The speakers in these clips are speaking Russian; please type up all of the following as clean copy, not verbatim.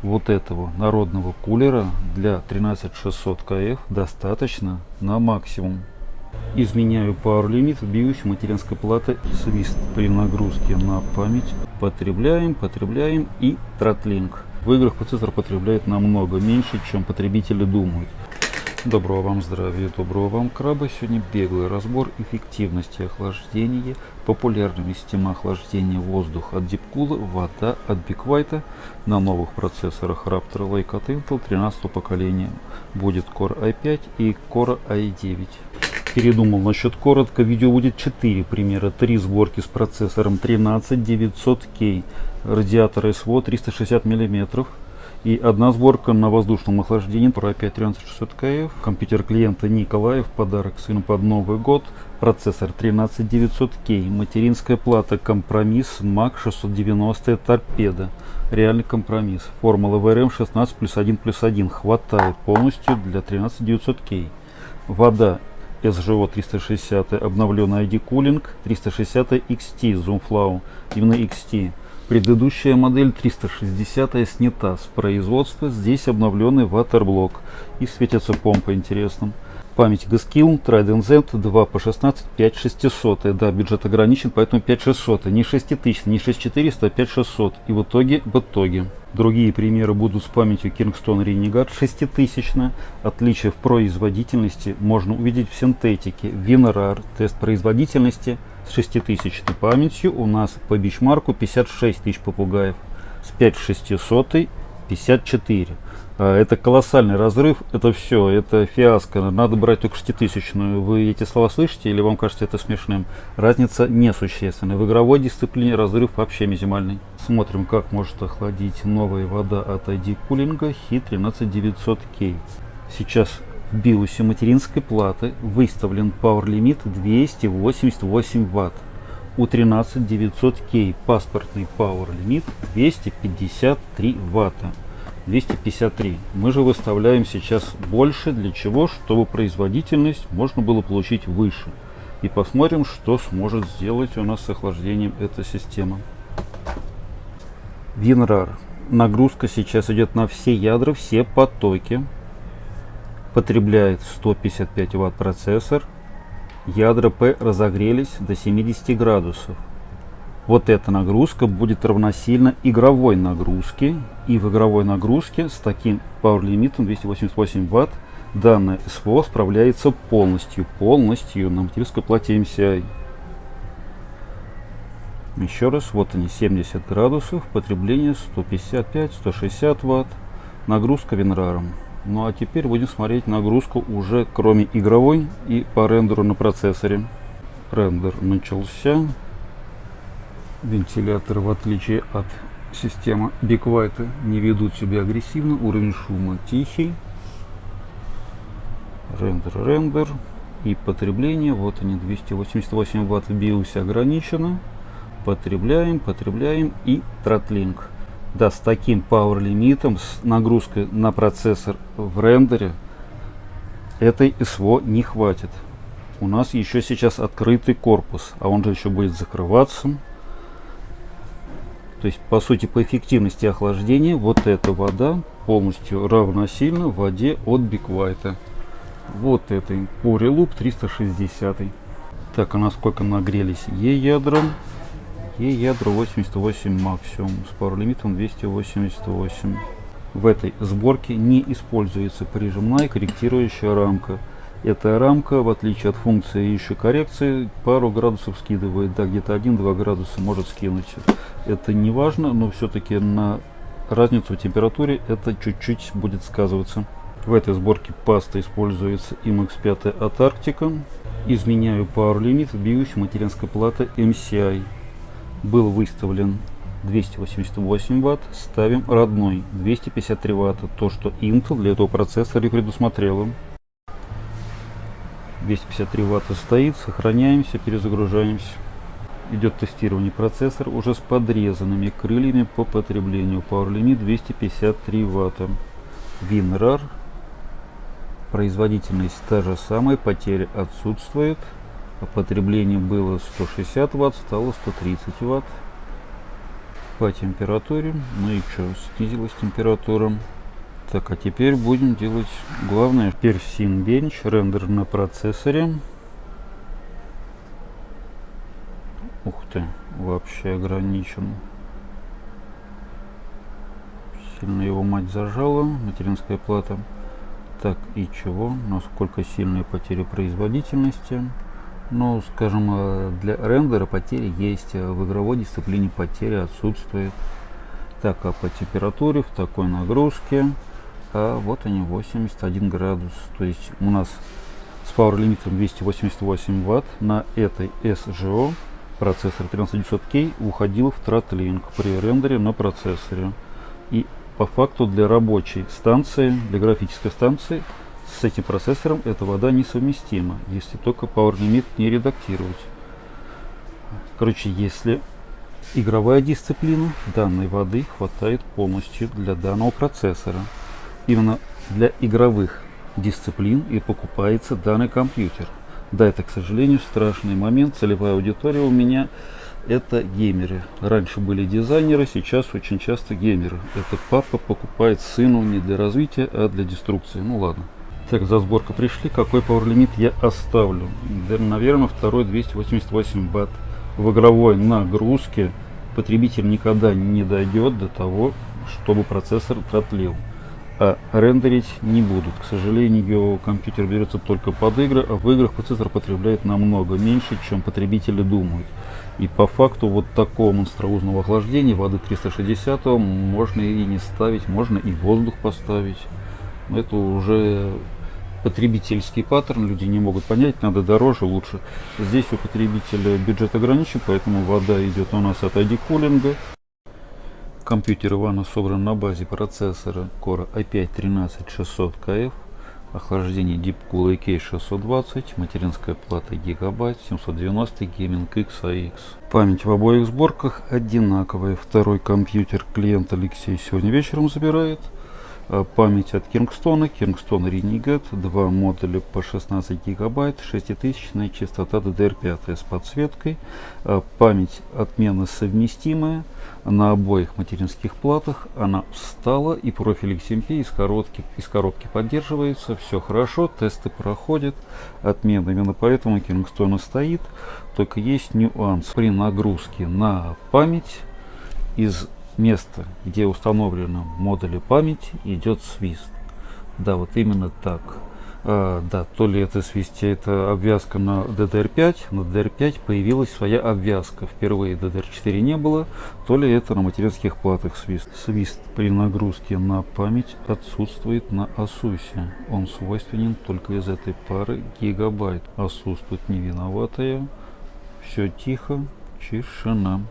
Вот этого народного кулера для 13600 КФ достаточно на максимум. Изменяю Power Limit в BIOS материнской платы, свист при нагрузке на память. Потребляем и Throttling. В играх процессор потребляет намного меньше, чем потребители думают. Доброго вам здравия, доброго вам краба. Сегодня беглый разбор эффективности охлаждения, популярными системы охлаждения воздуха от Deepcool, вода от Big White на новых процессорах Raptor Lake от Intel 13 поколения. Будет Core i5 и Core i9. Передумал насчет коротко, видео будет 4 примера, 3 сборки с процессором 13900K, радиатор SVO 360 мм и одна сборка на воздушном охлаждении Core i5 13600KF, компьютер клиента Николаев, подарок сыну под Новый год, процессор 13900K, материнская плата компромисс Mac 690 торпеда, реальный компромисс, формула VRM 16+1+1, хватает полностью для 13900K, вода SGO 360, обновленный ID Cooling 360 XT Zoomflow, именно XT. Предыдущая модель 360 снята с производства, здесь обновленный ватерблок и светится помпа интересным. Память G-Skill Trident Z 2 по 16 5600, да, бюджет ограничен, поэтому 5600, не 6000, не 6400, а 5600, и в итоге. Другие примеры будут с памятью Kingston Renegade 6000, отличие в производительности можно увидеть в синтетике. WinRAR, тест производительности с 6000 памятью у нас по бичмарку 56 тысяч попугаев, с 5600 54. Это колоссальный разрыв, это все, это фиаско, надо брать только 6000-ную. Вы эти слова слышите или вам кажется это смешным? Разница несущественная. В игровой дисциплине разрыв вообще минимальный. Смотрим, как может охладить новая вода от ID Cooling HEAT 13900K. Сейчас в BIOS материнской платы выставлен Power Limit 288 Вт. У 13900K паспортный Power Limit 253 Ватта. 253. Мы же выставляем сейчас больше. Для чего? Чтобы производительность можно было получить выше. И посмотрим, что сможет сделать у нас с охлаждением эта система. WinRAR. Нагрузка сейчас идет на все ядра, все потоки. Потребляет 155 Вт процессор. Ядра P разогрелись до 70 градусов. Вот эта нагрузка будет равносильно игровой нагрузке. И в игровой нагрузке с таким Power лимитом 288 Вт данное SVO справляется полностью на материнской плате MCI. Еще раз, вот они 70 градусов, потребление 155-160 Вт, нагрузка WinRAR. Ну а теперь будем смотреть нагрузку уже кроме игровой и по рендеру на процессоре. Рендер начался. Вентиляторы, в отличие от системы Big White, не ведут себя агрессивно. Уровень шума тихий. Рендер. И потребление. Вот они, 288 Вт в BIOS ограничено. Потребляем и Throttling. Да, с таким Power лимитом, с нагрузкой на процессор в рендере, этой SVO не хватит. У нас еще сейчас открытый корпус, а он же еще будет закрываться. То есть, по сути, по эффективности охлаждения вот эта вода полностью равносильна воде от Big White. Вот этой Power 360. Так, а насколько нагрелись ядра? Ядра 88 максимум с Power лимитом 288. В этой сборке не используется прижимная корректирующая рамка. Эта рамка, в отличие от функции еще коррекции, пару градусов скидывает, да, где-то 1-2 градуса может скинуть. Это не важно, но все-таки на разницу в температуре это чуть-чуть будет сказываться. В этой сборке паста используется IMX5 от Arctica. Изменяю Power Limit в BIOS материнской платы MCI. Был выставлен 288 Вт, ставим родной 253 Вт, то что Intel для этого процессора и предусмотрела. 253 Вт стоит, сохраняемся, перезагружаемся. Идет тестирование процессора уже с подрезанными крыльями по потреблению. Power Limit 253 Вт. WinRAR. Производительность та же самая, потери отсутствует. А потребление было 160 Вт, стало 130 Вт. по температуре. Ну и что, снизилась температура. Так, а теперь будем делать главное. Теперь Cinebench, рендер на процессоре. Ух ты, вообще ограничен. Сильно его мать зажала, материнская плата. Так, и чего? Насколько сильные потери производительности? Ну, скажем, для рендера потери есть, в игровой дисциплине потери отсутствует. Так, а по температуре в такой нагрузке, вот они, 81 градус. То есть у нас с power лимитом 288 Вт на этой SGO процессор 13900K уходил в тротлинг при рендере на процессоре. И по факту для рабочей станции, для графической станции с этим процессором эта вода несовместима, если только power limit не редактировать. Короче, если игровая дисциплина, данной воды хватает полностью для данного процессора. Именно для игровых дисциплин и покупается данный компьютер. Да, это, к сожалению, страшный момент. Целевая аудитория у меня это геймеры. Раньше были дизайнеры, сейчас очень часто геймеры. Это папа покупает сыну не для развития, а для деструкции. Ну ладно. Так, за сборку пришли. Какой power лимит я оставлю? Да, наверное, второй 288 Вт. В игровой нагрузке потребитель никогда не дойдет до того, чтобы процессор тротлил. А рендерить не будут. К сожалению, компьютер берется только под игры, а в играх процессор потребляет намного меньше, чем потребители думают. И по факту вот такого монструозного охлаждения воды 360 можно и не ставить, можно и воздух поставить. Но это уже потребительский паттерн, люди не могут понять, надо дороже, лучше. Здесь у потребителя бюджет ограничен, поэтому вода идет у нас от ID-кулинга. Компьютер Ивана собран на базе процессора Core i5-13600KF, охлаждение Deepcool AK620, материнская плата гигабайт, 790 Gaming XAX. Память в обоих сборках одинаковая. Второй компьютер клиент Алексей сегодня вечером забирает. Память от Kingston Renegade, два модуля по 16 гигабайт, 6000 частота DDR5 с подсветкой. Память отменно совместимая на обоих материнских платах. Она встала и профиль XMP из коробки поддерживается. Все хорошо, тесты проходят. Отменно. Именно поэтому Kingston стоит. Только есть нюанс. При нагрузке на память из место, где установлено модули памяти, идет свист. Да, вот именно так. Да, то ли это свист, это обвязка на DDR5. На DDR5 появилась своя обвязка. Впервые DDR4 не было. То ли это на материнских платах свист. Свист при нагрузке на память отсутствует на Asus. Он свойственен только из этой пары гигабайт. Asus тут не виноватая. Все тихо, тишина.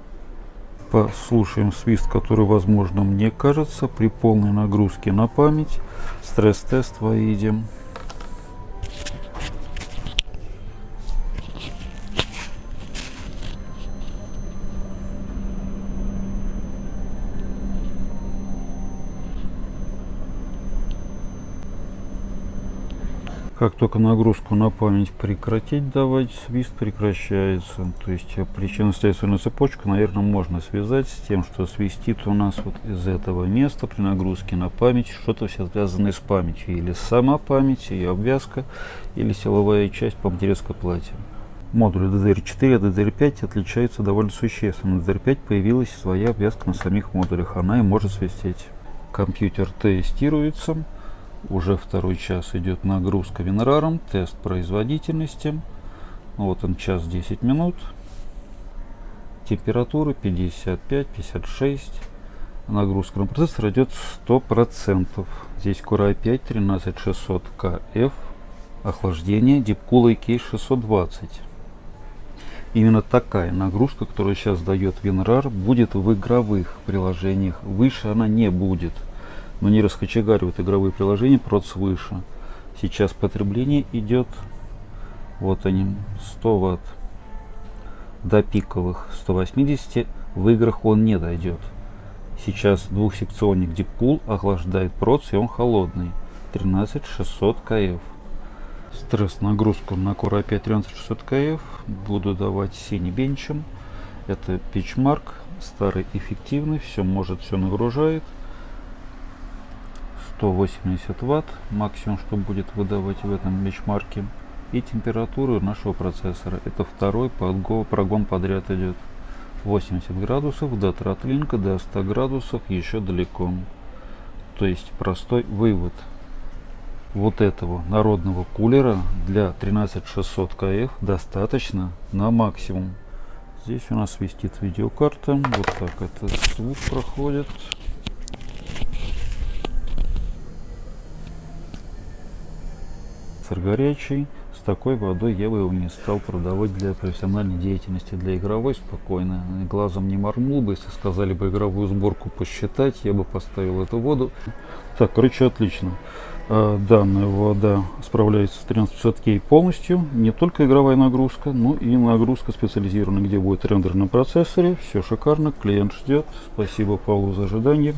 Послушаем свист, который, возможно, мне кажется, при полной нагрузке на память. Стресс-тест выйдем. Как только нагрузку на память прекратить давать, свист прекращается. То есть причинно-следственную цепочку, наверное, можно связать с тем, что свистит у нас вот из этого места при нагрузке на память что-то все связанное с памятью. Или сама память, ее обвязка, или силовая часть по материнской плате. Модули DDR4 от DDR5 отличаются довольно существенно. На DDR5 появилась своя обвязка на самих модулях, она и может свистеть. Компьютер тестируется. Уже второй час идет нагрузка WinRAR, тест производительности. Вот он, час 10 минут. Температура 55-56. Нагрузка на процессор идет 100%. Здесь Core i5-13600KF. Охлаждение Deepcool AK620. Именно такая нагрузка, которую сейчас дает WinRAR, будет в игровых приложениях. Выше она не будет. Но не раскочегаривают игровые приложения просто свыше. Сейчас потребление идет, вот они, 100 Вт. До пиковых 180 в играх он не дойдет. Сейчас двухсекционник Deepcool охлаждает проц, и он холодный. 13600KF. Стресс-нагрузку на Core i5 13600KF буду давать Cinebench. Это PitchMark. старый эффективный, все может, все нагружает. 180 Вт максимум, что будет выдавать в этом бенчмарке. И температуру нашего процессора. Это второй прогон подряд идет. 80 градусов, до тротлинка, до 100 градусов еще далеко. То есть простой вывод. Вот этого народного кулера для 13600 КФ достаточно на максимум. Здесь у нас свистит видеокарта. Вот так этот звук проходит. Горячий. С такой водой я бы его не стал продавать для профессиональной деятельности, для игровой спокойно. Глазом не моргнул бы, если сказали бы игровую сборку посчитать, я бы поставил эту воду. Так, короче, отлично. Данная вода справляется с 13600 K полностью. Не только игровая нагрузка, но и нагрузка специализированная, где будет рендер на процессоре. Все шикарно, клиент ждет. Спасибо Павлу за ожидание.